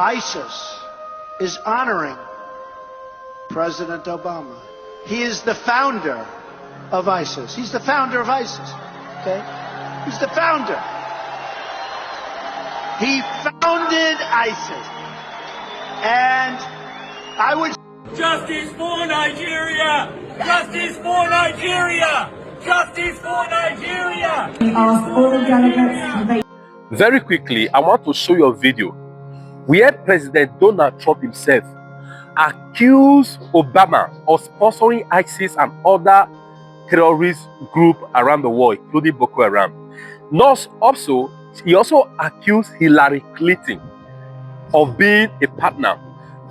ISIS is honoring President Obama. He is the founder of ISIS. He's the founder of ISIS. Okay? He's the founder. He founded ISIS. And I would... Justice for Nigeria! Justice for Nigeria! Justice for Nigeria! We ask all delegates. Very quickly, I want to show you a video where President Donald Trump himself accused Obama of sponsoring ISIS and other terrorist groups around the world, including Boko Haram. He also accused Hillary Clinton of being a partner.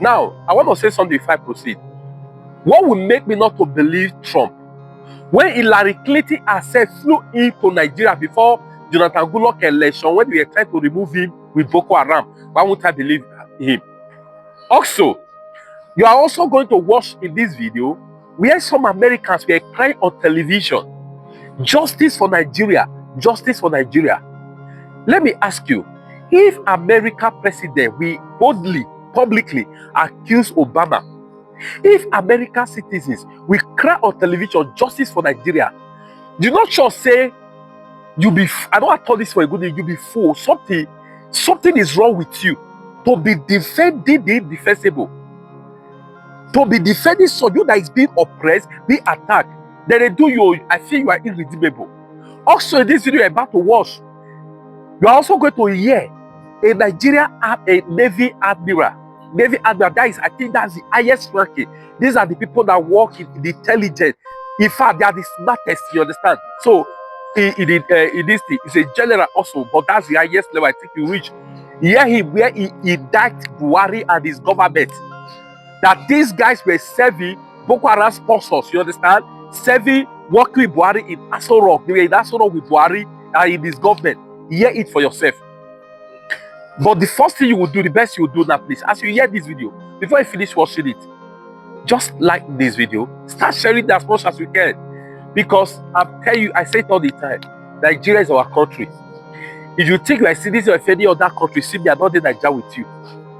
Now, I want to say something before I proceed. What will make me not to believe Trump? When Hillary Clinton herself flew into Nigeria before Jonathan Goodluck election, when they were trying to remove him with Boko Haram, why won't I believe him? Also, you are also going to watch in this video where some Americans were crying on television, justice for Nigeria, justice for Nigeria. Let me ask you, if America president will boldly, publicly accuse Obama, if American citizens will cry on television, justice for Nigeria, do not just say, you be, I know I told this for a good day, you be fool, something is wrong with you. To be defending the indefensible, to be defending someone that is being oppressed, being attacked, then they do you, I feel you are irredeemable. Also in this video you're about to watch, you are also going to hear a Nigerian Navy Admiral, that is, I think that's the highest ranking. These are the people that work in the intelligence. In fact, they are the smartest, you understand? So, in this thing, it's a general also, but that's the highest level I think you reach. Hear him where he indicted Buhari and his government. That these guys were serving Boko Haram sponsors, you understand? Serving, working with Buhari in nsor. They were in nsor with Buhari and in his government. Hear it for yourself. But the first thing you will do, the best you will do now, please, as you hear this video, before you finish watching it, just like this video, start sharing it as much as you can. Because I'm telling you, I say it all the time, Nigeria is our country. If you think you are a citizen of any other country, see me, I'm not in Nigeria with you.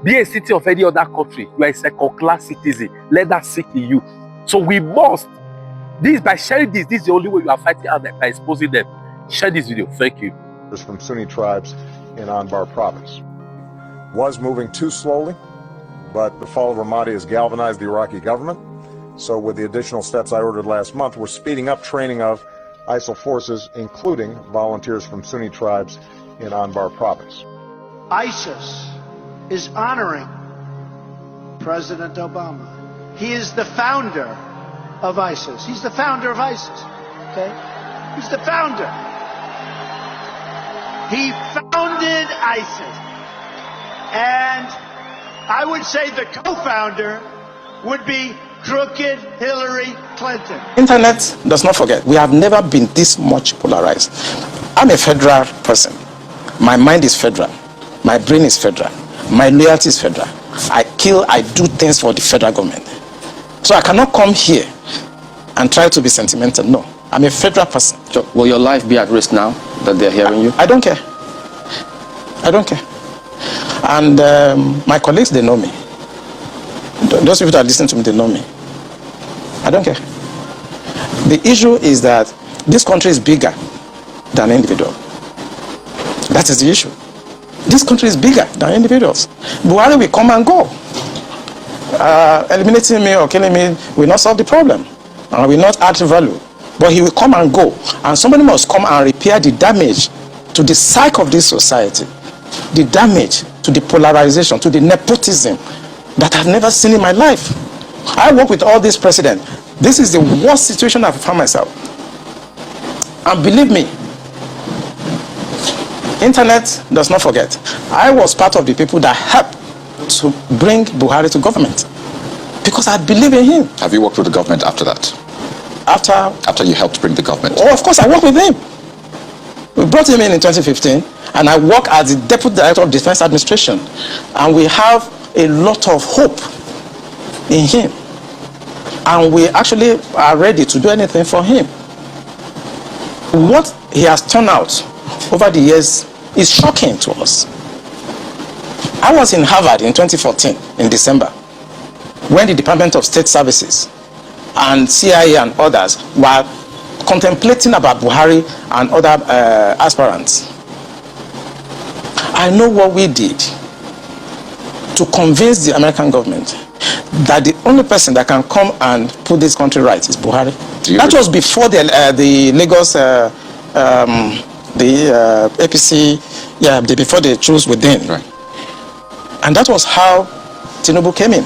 Be a citizen of any other country, you are a second-class citizen. Let that sink in you. So we must, by sharing this is the only way you are fighting and by exposing them. Share this video. Thank you. From Sunni tribes in Anbar province. Was moving too slowly, but the fall of Ramadi has galvanized the Iraqi government. So with the additional steps I ordered last month, we're speeding up training of ISIL forces, including volunteers from Sunni tribes in Anbar province. ISIS is honoring President Obama. He is the founder of ISIS. He's the founder of ISIS. Okay? He's the founder. He founded ISIS. And I would say the co-founder would be crooked Hillary Clinton. Internet does not forget. We have never been this much polarized. I'm a federal person. My mind is federal. My brain is federal. My loyalty is federal. I do things for the federal government. So I cannot come here and try to be sentimental. No, I'm a federal person. So will your life be at risk now that they're hearing you? I don't care. I don't care. And my colleagues, they know me. Those people that listen to me, they know me. I don't care. The issue is that this country is bigger than individual. That is the issue. This country is bigger than individuals. Buhari will come and go. Eliminating me or killing me will not solve the problem. And will not add value. But he will come and go. And somebody must come and repair the damage to the psyche of this society. The damage to the polarization, to the nepotism that I've never seen in my life. I work with all these presidents. This is the worst situation I've found myself. And believe me, internet does not forget. I was part of the people that helped to bring Buhari to government because I believe in him. Have you worked with the government after that? After you helped bring the government? Oh, of course, I worked with him. We brought him in 2015, and I work as the Deputy Director of Defense Administration, and we have a lot of hope in him, and we actually are ready to do anything for him. What he has turned out over the years is shocking to us. I was in Harvard in 2014, in December, when the Department of State Services and CIA and others were contemplating about Buhari and other aspirants. I know what we did to convince the American government that the only person that can come and put this country right is Buhari. That was before the Lagos, APC, before they chose within. Right. And that was how Tinubu came in.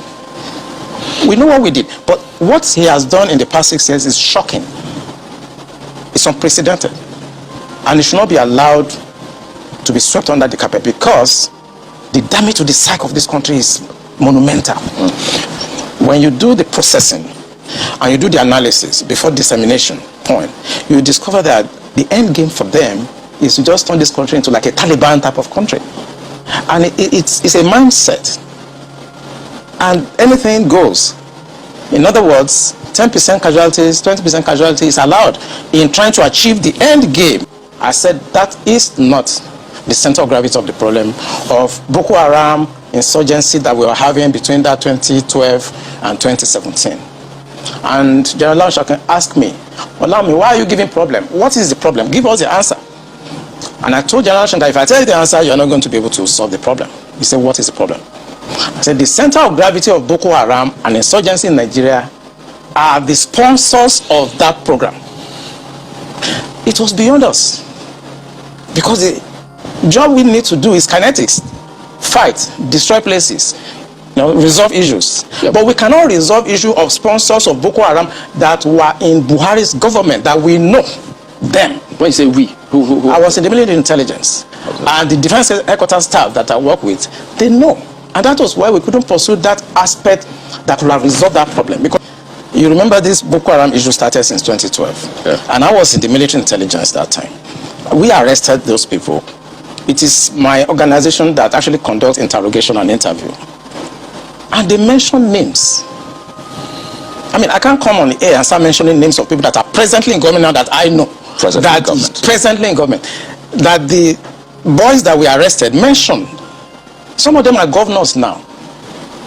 We know what we did, but what he has done in the past 6 years is shocking. It's unprecedented, and it should not be allowed to be swept under the carpet, because the damage to the psyche of this country is monumental. When you do the processing and you do the analysis before dissemination point, you discover that the end game for them is to just turn this country into like a Taliban type of country. And it's a mindset. And anything goes. In other words, 10% casualties, 20% casualties allowed in trying to achieve the end game. I said that is not the center of gravity of the problem of Boko Haram insurgency that we were having between that 2012 and 2017. And General Lansha can ask me, allow me, why are you giving problem? What is the problem? Give us the answer. And I told General Lansha that if I tell you the answer, you're not going to be able to solve the problem. He said, what is the problem? I said, the center of gravity of Boko Haram and insurgency in Nigeria are the sponsors of that program. It was beyond us. Because the job we need to do is kinetics. Fight, destroy places, resolve issues. Yep. But we cannot resolve issue of sponsors of Boko Haram that were in Buhari's government, that we know them. When you say we, who? I was in the military intelligence. Okay. And the defense headquarters staff that I work with, they know. And that was why we couldn't pursue that aspect that would have resolved that problem. Because you remember this Boko Haram issue started since 2012. Yeah. And I was in the military intelligence that time. We arrested those people. It is my organization that actually conducts interrogation and interview. And they mention names. I mean, I can't come on the air and start mentioning names of people that are presently in government now that I know. Presently in government. That the boys that we arrested mentioned. Some of them are governors now.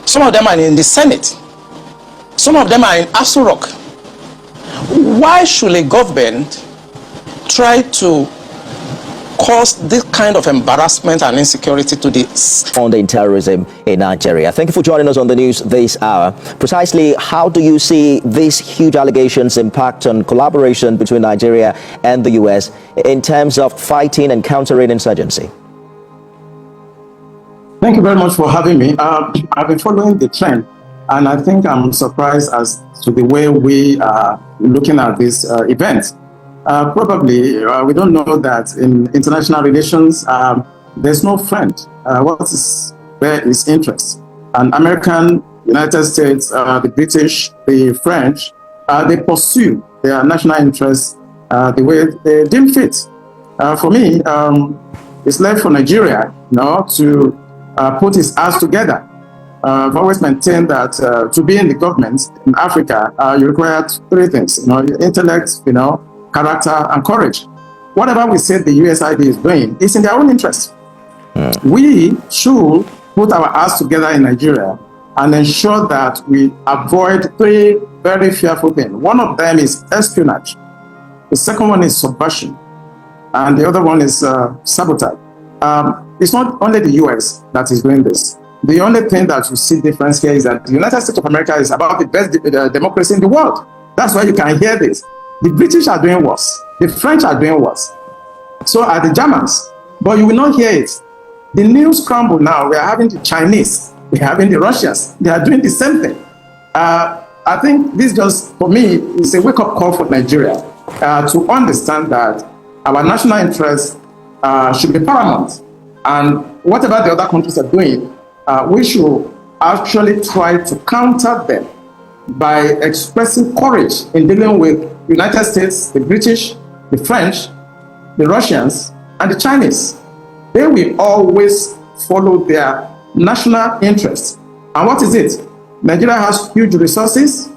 Some of them are in the Senate. Some of them are in Asurok. Why should a government try to cause this kind of embarrassment and insecurity to the funding terrorism in Nigeria? Thank you for joining us on the news this hour. Precisely, how do you see these huge allegations impact on collaboration between Nigeria and the US in terms of fighting and countering insurgency? Thank you very much for having me. I've been following the trend, and I think I'm surprised as to the way we are looking at this event. Probably, we don't know that in international relations, there's no friend. What is there is interest. And American, United States, the British, the French, they pursue their national interests the way they deem fit. For me, it's left for Nigeria, to put its ass together. I've always maintained that to be in the government in Africa, you require three things: intellect, character, and courage. Whatever we say the USID is doing, it's in their own interest. We should put our ass together in Nigeria and ensure that we avoid three very fearful things. One of them is espionage. The second one is subversion. And the other one is sabotage. It's not only the US that is doing this. The only thing that you see difference here is that the United States of America is about the best democracy in the world. That's why you can hear this. The British are doing worse. The French are doing worse. So are the Germans. But you will not hear it. The news scramble now, we are having the Chinese, we are having the Russians. They are doing the same thing. I think this just, for me, is a wake-up call for Nigeria to understand that our national interests should be paramount. And whatever the other countries are doing, we should actually try to counter them by expressing courage in dealing with the United States, the British, the French, the Russians, and the Chinese. They will always follow their national interests. And what is it? Nigeria has huge resources,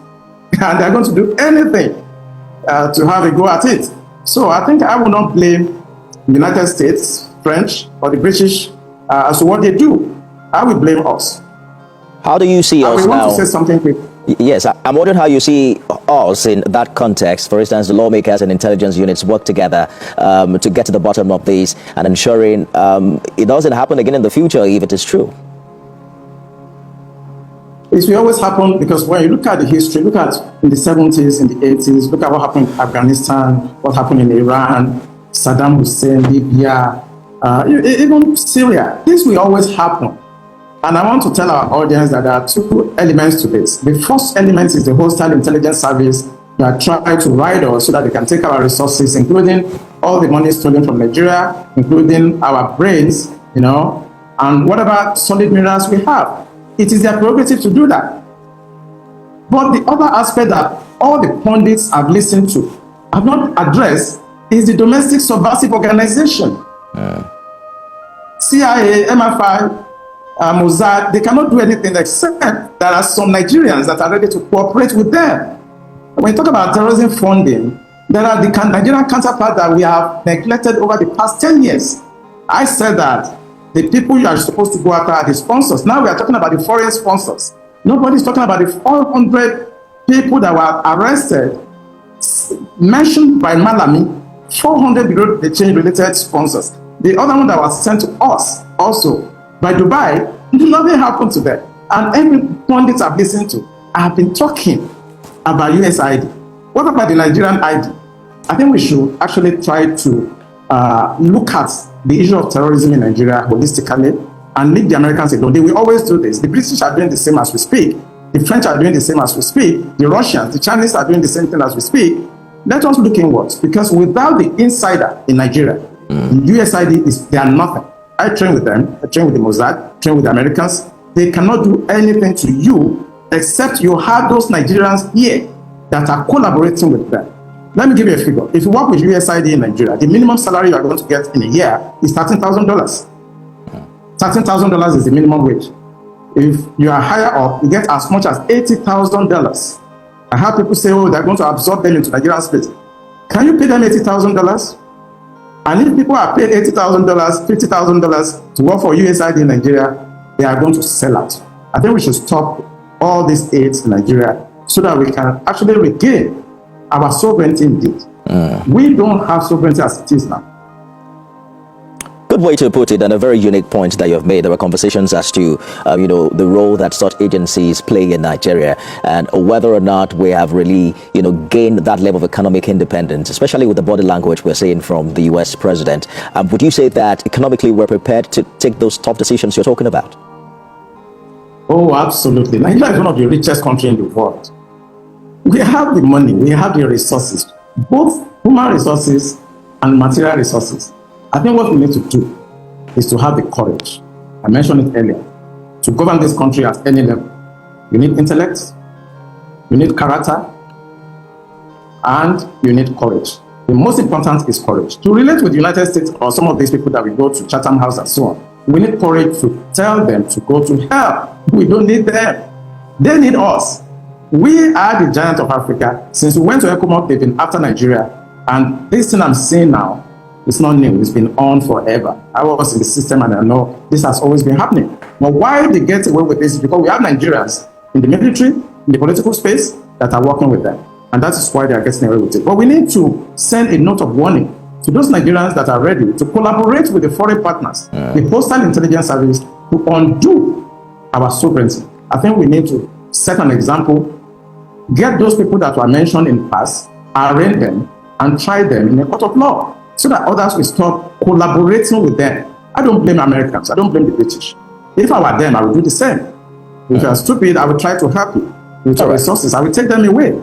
and they're going to do anything to have a go at it. So I think I will not blame the United States, French, or the British as to what they do. I will blame us. How do you see us I now? want to say something quick. Yes, I'm wondering how you see us in that context. For instance, the lawmakers and intelligence units work together to get to the bottom of this and ensuring it doesn't happen again in the future if it is true. It will always happen because when you look at the history, look at in the 70s, in the 80s, look at what happened in Afghanistan, what happened in Iran, Saddam Hussein, Libya, even Syria. This will always happen. And I want to tell our audience that there are two elements to this. The first element is the hostile intelligence service that try to ride us so that they can take our resources, including all the money stolen from Nigeria, including our brains, and whatever solid minerals we have. It is their prerogative to do that. But the other aspect that all the pundits have listened to have not addressed is the domestic subversive organization. CIA, MI5, Mossad, they cannot do anything except there are some Nigerians that are ready to cooperate with them. When you talk about terrorism funding, there are the Nigerian counterparts that we have neglected over the past 10 years. I said that the people you are supposed to go after are the sponsors. Now we are talking about the foreign sponsors. Nobody's talking about the 400 people that were arrested, mentioned by Malami, 400 below the change related sponsors. The other one that was sent to us also by Dubai, nothing happened to them. And every pundit I've listened to, I've been talking about USID. What about the Nigerian ID? I think we should actually try to look at the issue of terrorism in Nigeria holistically and leave the Americans alone. They will always do this. The British are doing the same as we speak. The French are doing the same as we speak. The Russians, the Chinese are doing the same thing as we speak. Let us look inwards, because without the insider in Nigeria, USID they are nothing. I train with them. I train with the Mossad, train with the Americans. They cannot do anything to you except you have those Nigerians here that are collaborating with them. Let me give you a figure. If you work with USID in Nigeria, the minimum salary you are going to get in a year is $13,000. $13,000 is the minimum wage. If you are higher up, you get as much as $80,000. I have people say, oh, they're going to absorb them into Nigerian space. Can you pay them $80,000? And if people are paid $80,000, $50,000 to work for USID in Nigeria, they are going to sell out. I think we should stop all these aids in Nigeria so that we can actually regain our sovereignty indeed. We don't have sovereignty as it is now. Good way to put it, and a very unique point that you've made. There were conversations as to, the role that such agencies play in Nigeria and whether or not we have really, gained that level of economic independence, especially with the body language we're seeing from the U.S. president. Would you say that economically we're prepared to take those tough decisions you're talking about? Oh, absolutely. Nigeria is one of the richest countries in the world. We have the money, we have the resources, both human resources and material resources. I think what we need to do is to have the courage, I mentioned it earlier, to govern this country at any level. You need intellect, you need character, and you need courage. The most important is courage. To relate with the United States or some of these people that we go to Chatham House and so on, we need courage to tell them to go to hell. We don't need them. They need us. We are the giant of Africa. Since we went to ECOMOG, they've been after Nigeria. And this thing I'm seeing now, it's not new. It's been on forever. I was in the system and I know this has always been happening. But why they get away with this is because we have Nigerians in the military, in the political space, that are working with them. And that is why they are getting away with it. But we need to send a note of warning to those Nigerians that are ready to collaborate with the foreign partners, the postal intelligence service, to undo our sovereignty. I think we need to set an example, get those people that were mentioned in the past, arraign them, and try them in a court of law, so that others will stop collaborating with them. I don't blame Americans. I don't blame the British. If I were them, I would do the same. If you are stupid, I would try to help you. With your resources, I will take them away.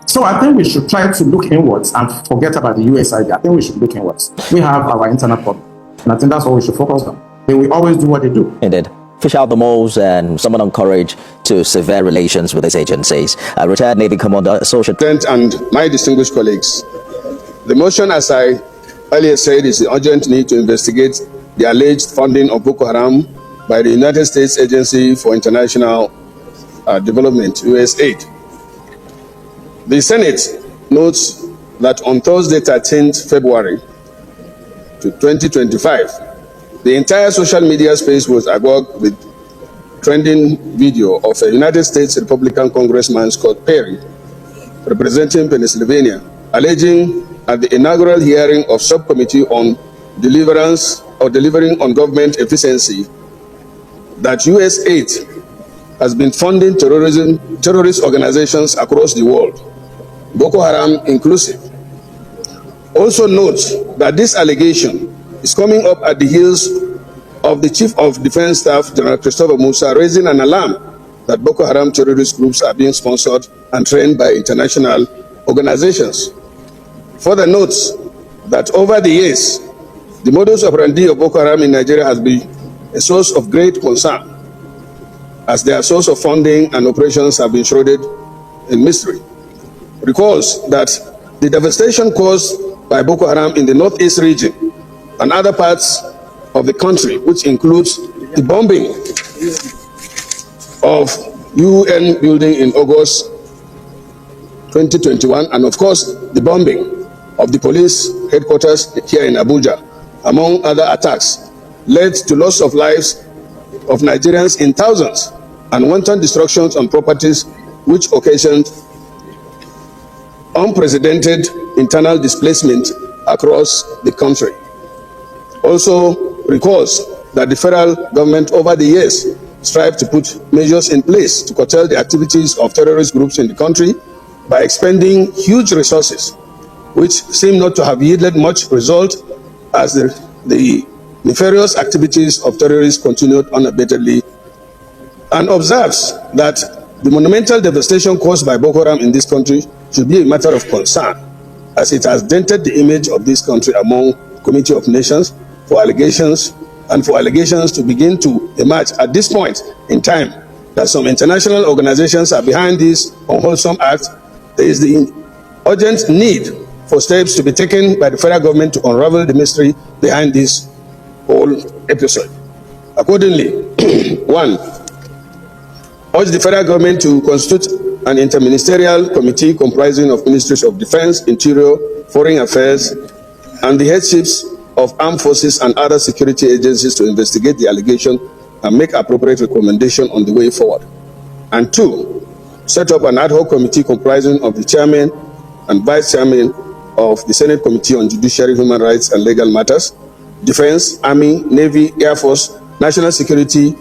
So I think we should try to look inwards and forget about the USID. I think we should look inwards. We have our internal problem. And I think that's what we should focus on. They will always do what they do. Indeed. Fish out the moles and someone encouraged to sever relations with these agencies. Retired Navy Commander Associate and my distinguished colleagues, the motion, as I earlier said, is the urgent need to investigate the alleged funding of Boko Haram by the United States Agency for International Development, USAID. The Senate notes that on Thursday, 13th February 2025, the entire social media space was agog with trending video of a United States Republican Congressman Scott Perry, representing Pennsylvania, alleging at the inaugural hearing of Subcommittee on Delivering on Government Efficiency that U.S. aid has been funding terrorist organizations across the world, Boko Haram inclusive. Also note that this allegation is coming up at the heels of the Chief of Defense Staff, General Christopher Musa, raising an alarm that Boko Haram terrorist groups are being sponsored and trained by international organizations. Further notes that over the years, the modus operandi of Boko Haram in Nigeria has been a source of great concern, as their source of funding and operations have been shrouded in mystery. Recalls that the devastation caused by Boko Haram in the northeast region and other parts of the country, which includes the bombing of UN building in August 2021, and of course, the bombing of the police headquarters here in Abuja, among other attacks, led to loss of lives of Nigerians in thousands and wanton destructions on properties, which occasioned unprecedented internal displacement across the country. Also recalls that the federal government over the years strived to put measures in place to curtail the activities of terrorist groups in the country by expending huge resources, which seem not to have yielded much result, as the nefarious activities of terrorists continued unabatedly, and observes that the monumental devastation caused by Boko Haram in this country should be a matter of concern, as it has dented the image of this country among the Committee of Nations for allegations to begin to emerge at this point in time that some international organizations are behind this unwholesome act. There is the urgent need for steps to be taken by the federal government to unravel the mystery behind this whole episode. Accordingly, 1. Urge the federal government to constitute an interministerial committee comprising of Ministries of Defense, Interior, Foreign Affairs, and the headships of armed forces and other security agencies to investigate the allegation and make appropriate recommendation on the way forward. And 2, set up an ad hoc committee comprising of the chairman and vice chairman of the Senate Committee on Judiciary, Human Rights, and Legal Matters, Defense, Army, Navy, Air Force, National Security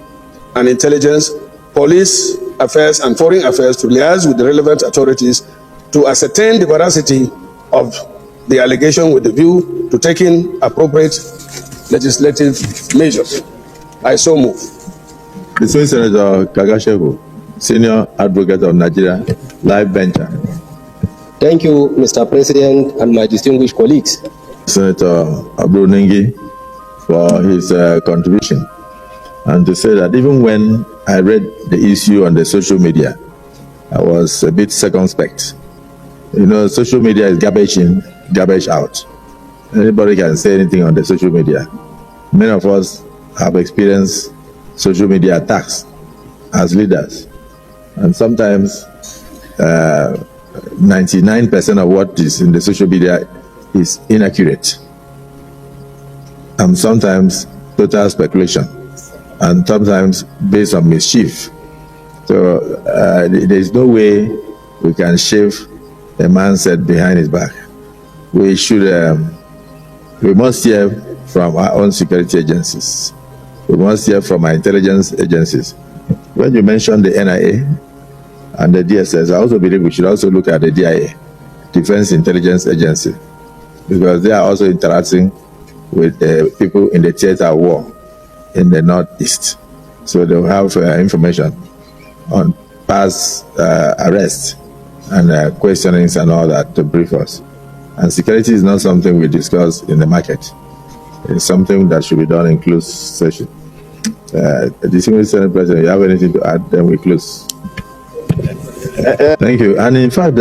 and Intelligence, Police Affairs, and Foreign Affairs to liaise with the relevant authorities to ascertain the veracity of the allegation with the view to taking appropriate legislative measures. I so move. The Senator Kagashevu, Senior Advocate of Nigeria, Live Venture. Thank you, Mr. President, and my distinguished colleagues. Senator Abronengi for his contribution, and to say that even when I read the issue on the social media, I was a bit circumspect. You know, social media is garbage in, garbage out. Anybody can say anything on the social media. Many of us have experienced social media attacks as leaders, and sometimes 99% of what is in the social media is inaccurate, and sometimes total speculation, and sometimes based on mischief. So there is no way we can shave a man's head behind his back. We should, we must hear from our own security agencies. We must hear from our intelligence agencies. When you mentioned the NIA and the DSS, I also believe we should also look at the DIA, Defense Intelligence Agency, because they are also interacting with people in the theater of war in the Northeast. So they'll have information on past arrests and questionings and all that to brief us. And security is not something we discuss in the market. It's something that should be done in closed session. Distinguished Senate President, you have anything to add? Then we close. Thank you. And in fact,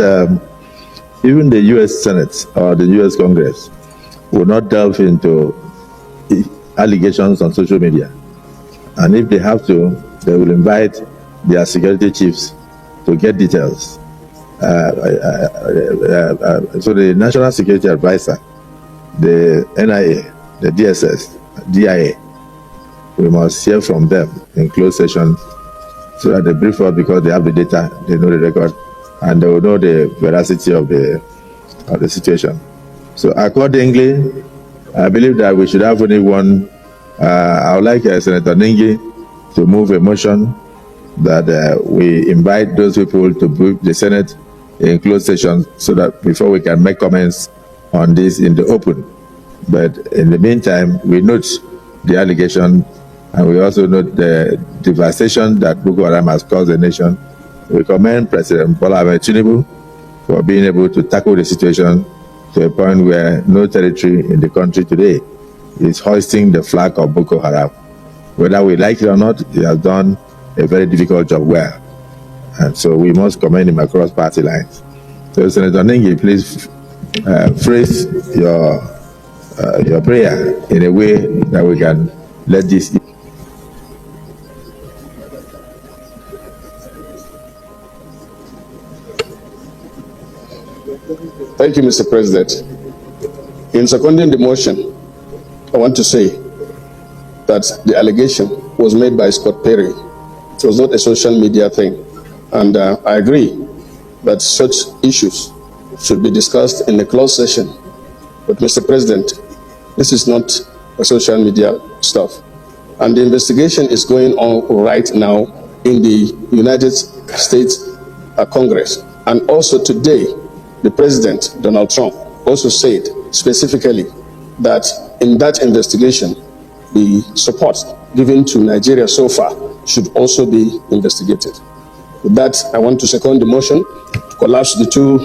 even the U.S. Senate or the U.S. Congress will not delve into allegations on social media. And if they have to, they will invite their security chiefs to get details. So the National Security Advisor, the NIA, the DSS, DIA, we must hear from them in closed session so that they brief us because they have the data, they know the record, and they will know the veracity of the situation. So accordingly, I believe that we should have only one. I would like Senator Ningi to move a motion that we invite those people to brief the Senate in closed session so that before we can make comments on this in the open. But in the meantime, we note the allegation and we also note the devastation that Boko Haram has caused the nation. We commend President Bola Ahmed Tinubu for being able to tackle the situation to a point where no territory in the country today is hoisting the flag of Boko Haram. Whether we like it or not, he has done a very difficult job well. And so we must commend him across party lines. So Senator Ningi, please phrase your prayer in a way that we can let this. Thank you, Mr. President. In seconding the motion, I want to say that the allegation was made by Scott Perry. It was not a social media thing. And I agree that such issues should be discussed in a closed session. But Mr. President, this is not a social media stuff. And the investigation is going on right now in the United States Congress. And also today, the President, Donald Trump, also said specifically that in that investigation, the support given to Nigeria so far should also be investigated. With that, I want to second the motion to collapse the two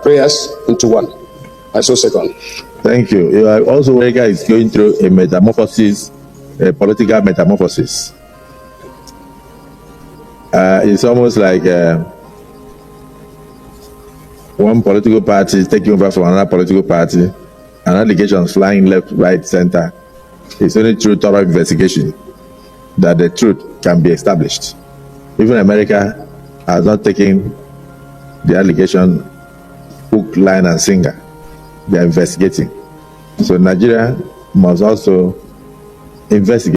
prayers into one. I so second. Thank you. Also, America is going through a metamorphosis, a political metamorphosis. It's almost like one political party is taking over from another political party, and allegations flying left, right, center. It's only through thorough investigation that the truth can be established. Even America has not taken the allegation hook, line, and sinker. They are investigating. So Nigeria must also investigate.